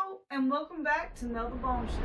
Hello, and welcome back to Mel the Bombshell.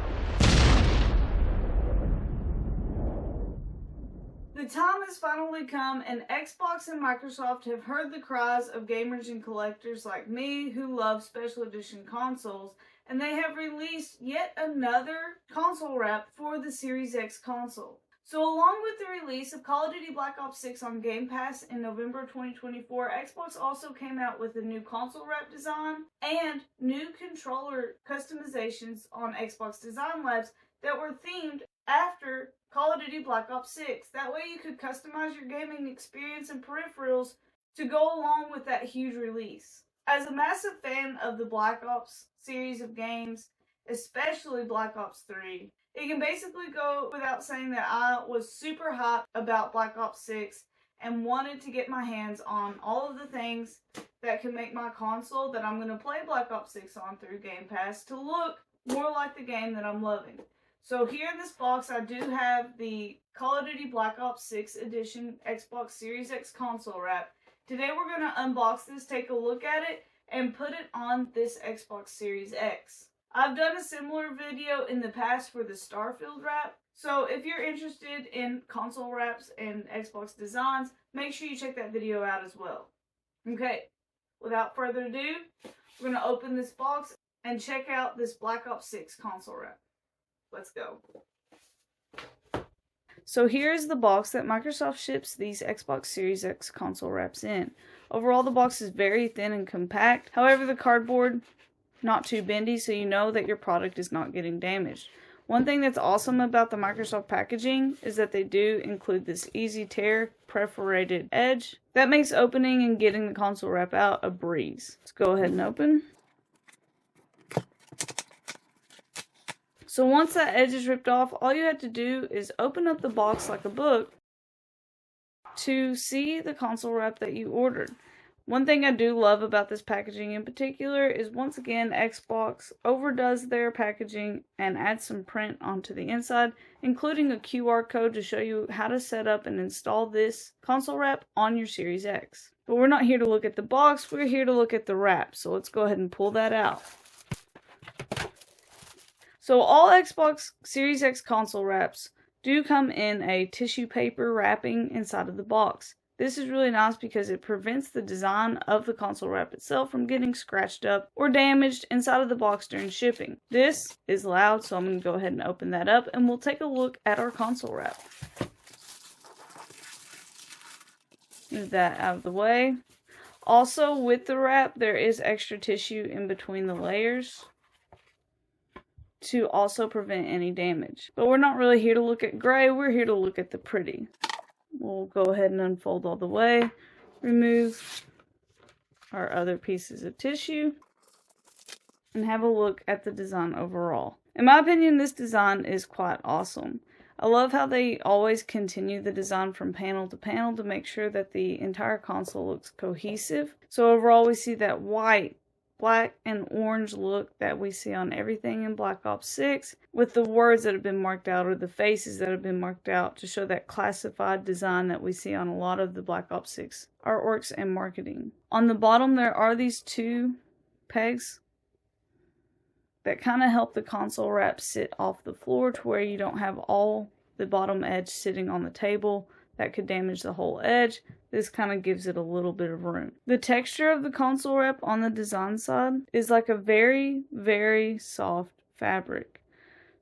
The time has finally come, and Xbox and Microsoft have heard the cries of gamers and collectors like me who love special edition consoles, and they have released yet another console wrap for the Series X console. So along with the release of Call of Duty Black Ops 6 on Game Pass in November 2024, Xbox also came out with a new console wrap design and new controller customizations on Xbox Design Labs that were themed after Call of Duty Black Ops 6. That way you could customize your gaming experience and peripherals to go along with that huge release. As a massive fan of the Black Ops series of games, especially Black Ops 3, it can basically go without saying that I was super hyped about Black Ops 6 and wanted to get my hands on all of the things that can make my console that I'm going to play Black Ops 6 on through Game Pass to look more like the game that I'm loving. So here in this box I do have the Call of Duty Black Ops 6 Edition Xbox Series X console wrap. Today we're going to unbox this, take a look at it, and put it on this Xbox Series X. I've done a similar video in the past for the Starfield wrap, so if you're interested in console wraps and Xbox designs, make sure you check that video out as well. Okay, without further ado, we're going to open this box and check out this Black Ops 6 console wrap. Let's go. So here's the box that Microsoft ships these Xbox Series X console wraps in. Overall, the box is very thin and compact. However, the cardboard not too bendy, so you know that your product is not getting damaged. One thing that's awesome about the Microsoft packaging is that they do include this easy tear perforated edge that makes opening and getting the console wrap out a breeze. Let's go ahead and open. So once that edge is ripped off, all you have to do is open up the box like a book to see the console wrap that you ordered. One thing I do love about this packaging in particular is, once again, Xbox overdoes their packaging and adds some print onto the inside, including a QR code to show you how to set up and install this console wrap on your Series X. But we're not here to look at the box, we're here to look at the wrap, so let's go ahead and pull that out. So all Xbox Series X console wraps do come in a tissue paper wrapping inside of the box. This is really nice because it prevents the design of the console wrap itself from getting scratched up or damaged inside of the box during shipping. This is loud, so I'm going to go ahead and open that up and we'll take a look at our console wrap. Move that out of the way. Also, with the wrap, there is extra tissue in between the layers to also prevent any damage. But we're not really here to look at gray, we're here to look at the pretty. We'll go ahead and unfold all the way, remove our other pieces of tissue, and have a look at the design overall. In my opinion, this design is quite awesome. I love how they always continue the design from panel to panel to make sure that the entire console looks cohesive. So overall we see that white, black, and orange look that we see on everything in Black Ops 6, with the words that have been marked out or the faces that have been marked out to show that classified design that we see on a lot of the Black Ops 6 artworks and marketing. On the bottom there are these two pegs that kind of help the console wrap sit off the floor to where you don't have all the bottom edge sitting on the table. That could damage the whole edge. This kind of gives it a little bit of room. The texture of the console wrap on the design side is like a very, very soft fabric.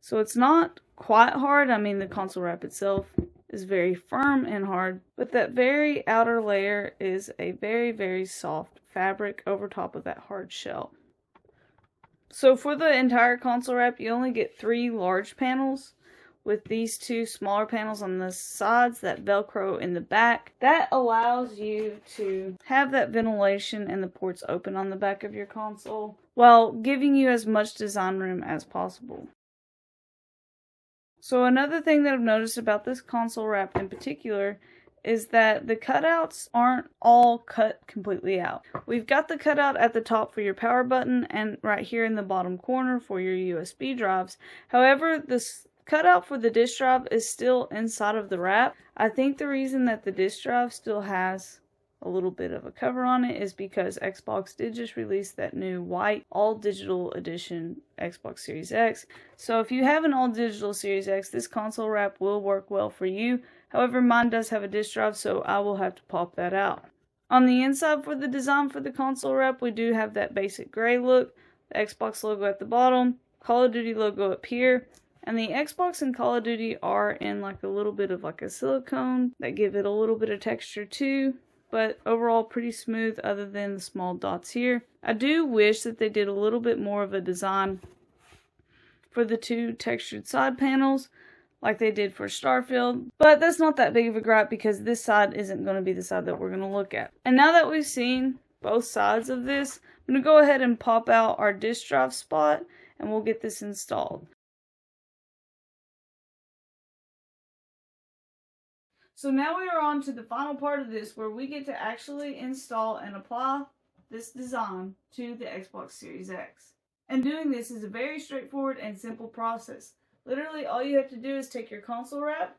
So it's not quite hard. I mean, the console wrap itself is very firm and hard, but that very outer layer is a very, very soft fabric over top of that hard shell. So for the entire console wrap, you only get 3 large panels, with these 2 smaller panels on the sides that velcro in the back. That allows you to have that ventilation and the ports open on the back of your console while giving you as much design room as possible. So another thing that I've noticed about this console wrap in particular is that the cutouts aren't all cut completely out. We've got the cutout at the top for your power button and right here in the bottom corner for your USB drives. However, this cutout for the disk drive is still inside of the wrap. I think the reason that the disk drive still has a little bit of a cover on it is because Xbox did just release that new white all digital edition Xbox Series X. So if you have an all digital Series X, this console wrap will work well for you. However, mine does have a disk drive, so I will have to pop that out. On the inside for the design for the console wrap, we do have that basic gray look, the Xbox logo at the bottom, Call of Duty logo up here, and the Xbox and Call of Duty are in like a little bit of like a silicone that give it a little bit of texture too. But overall pretty smooth other than the small dots here. I do wish that they did a little bit more of a design for the two textured side panels like they did for Starfield, but that's not that big of a gripe because this side isn't going to be the side that we're going to look at. And now that we've seen both sides of this, I'm going to go ahead and pop out our disk drive spot and we'll get this installed. So now we are on to the final part of this where we get to actually install and apply this design to the Xbox Series X. And doing this is a very straightforward and simple process. Literally all you have to do is take your console wrap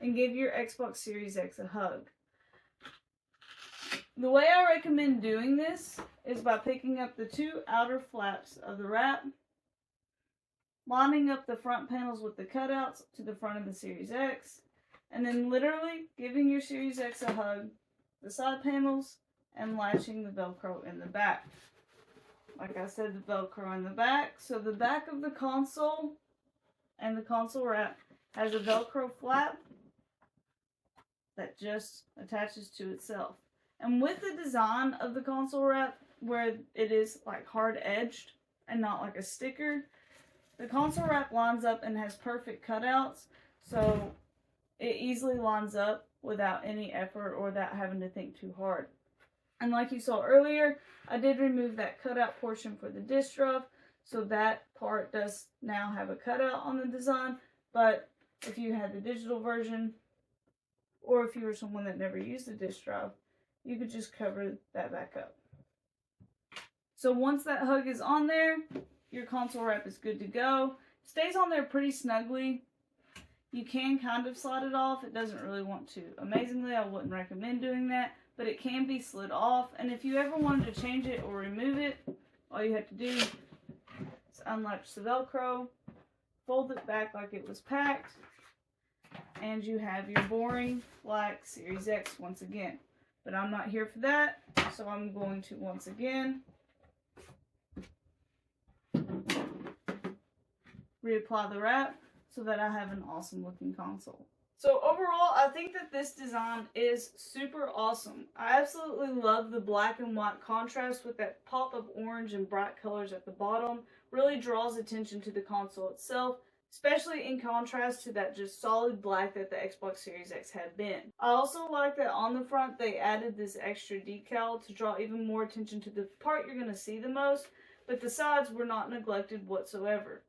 and give your Xbox Series X a hug. The way I recommend doing this is by picking up the two outer flaps of the wrap, lining up the front panels with the cutouts to the front of the Series X, and then literally giving your Series X a hug, the side panels, and latching the Velcro in the back. Like I said, the Velcro in the back. So the back of the console and the console wrap has a Velcro flap that just attaches to itself. And with the design of the console wrap, where it is like hard edged and not like a sticker, the console wrap lines up and has perfect cutouts, so it easily lines up without any effort or without having to think too hard. And like you saw earlier, I did remove that cutout portion for the disk drive, so that part does now have a cutout on the design, but if you had the digital version, or if you were someone that never used the disk drive, you could just cover that back up. So once that hug is on there, your console wrap is good to go. It stays on there pretty snugly. You can kind of slide it off. It doesn't really want to. Amazingly, I wouldn't recommend doing that, but it can be slid off. And if you ever wanted to change it or remove it, all you have to do is unlatch the Velcro, fold it back like it was packed, and you have your boring black Series X once again. But I'm not here for that, so I'm going to once again reapply the wrap so that I have an awesome looking console. So overall, I think that this design is super awesome. I absolutely love the black and white contrast with that pop of orange and bright colors at the bottom. Really draws attention to the console itself, especially in contrast to that just solid black that the Xbox Series X had been. I also like that on the front they added this extra decal to draw even more attention to the part you're going to see the most, but the sides were not neglected whatsoever,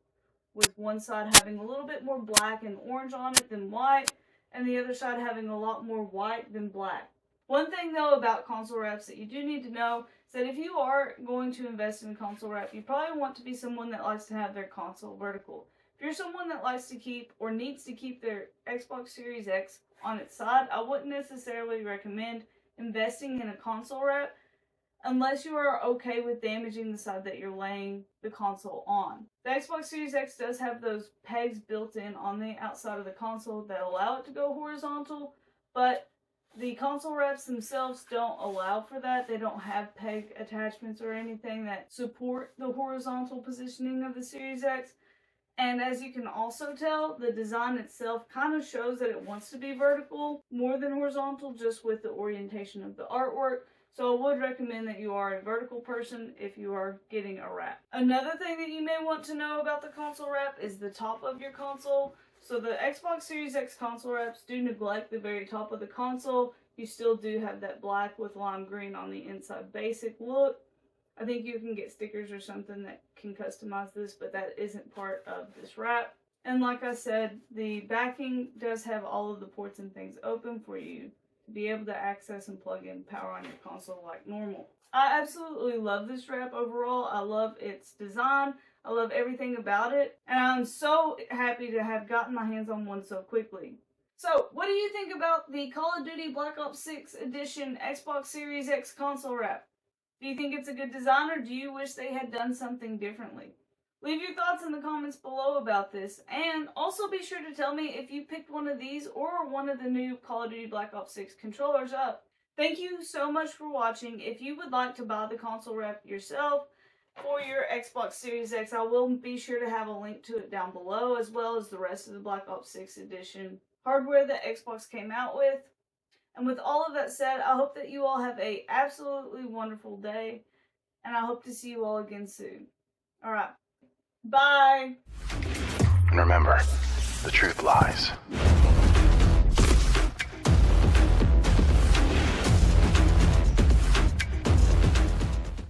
with one side having a little bit more black and orange on it than white, and the other side having a lot more white than black. One thing though about console wraps that you do need to know is that if you are going to invest in console wrap, you probably want to be someone that likes to have their console vertical. If you're someone that likes to keep or needs to keep their Xbox Series X on its side, I wouldn't necessarily recommend investing in a console wrap unless you are okay with damaging the side that you're laying the console on. The Xbox Series X does have those pegs built in on the outside of the console that allow it to go horizontal, but the console wraps themselves don't allow for that. They don't have peg attachments or anything that support the horizontal positioning of the Series X. And as you can also tell, the design itself kind of shows that it wants to be vertical more than horizontal, just with the orientation of the artwork. So I would recommend that you are a vertical person if you are getting a wrap. Another thing that you may want to know about the console wrap is the top of your console. So the Xbox Series X console wraps do neglect the very top of the console. You still do have that black with lime green on the inside basic look. I think you can get stickers or something that can customize this, but that isn't part of this wrap. And like I said, the backing does have all of the ports and things open for you to be able to access and plug in power on your console like normal. I absolutely love this wrap overall. I love its design. I love everything about it. And I'm so happy to have gotten my hands on one so quickly. So, what do you think about the Call of Duty Black Ops 6 Edition Xbox Series X console wrap? Do you think it's a good design, or do you wish they had done something differently? Leave your thoughts in the comments below about this, and also be sure to tell me if you picked one of these or one of the new Call of Duty Black Ops 6 controllers up. Thank you so much for watching. If you would like to buy the console wrap yourself for your Xbox Series X, I will be sure to have a link to it down below, as well as the rest of the Black Ops 6 Edition hardware that Xbox came out with. And with all of that said, I hope that you all have a absolutely wonderful day, and I hope to see you all again soon. Alright, bye! And remember, the truth lies.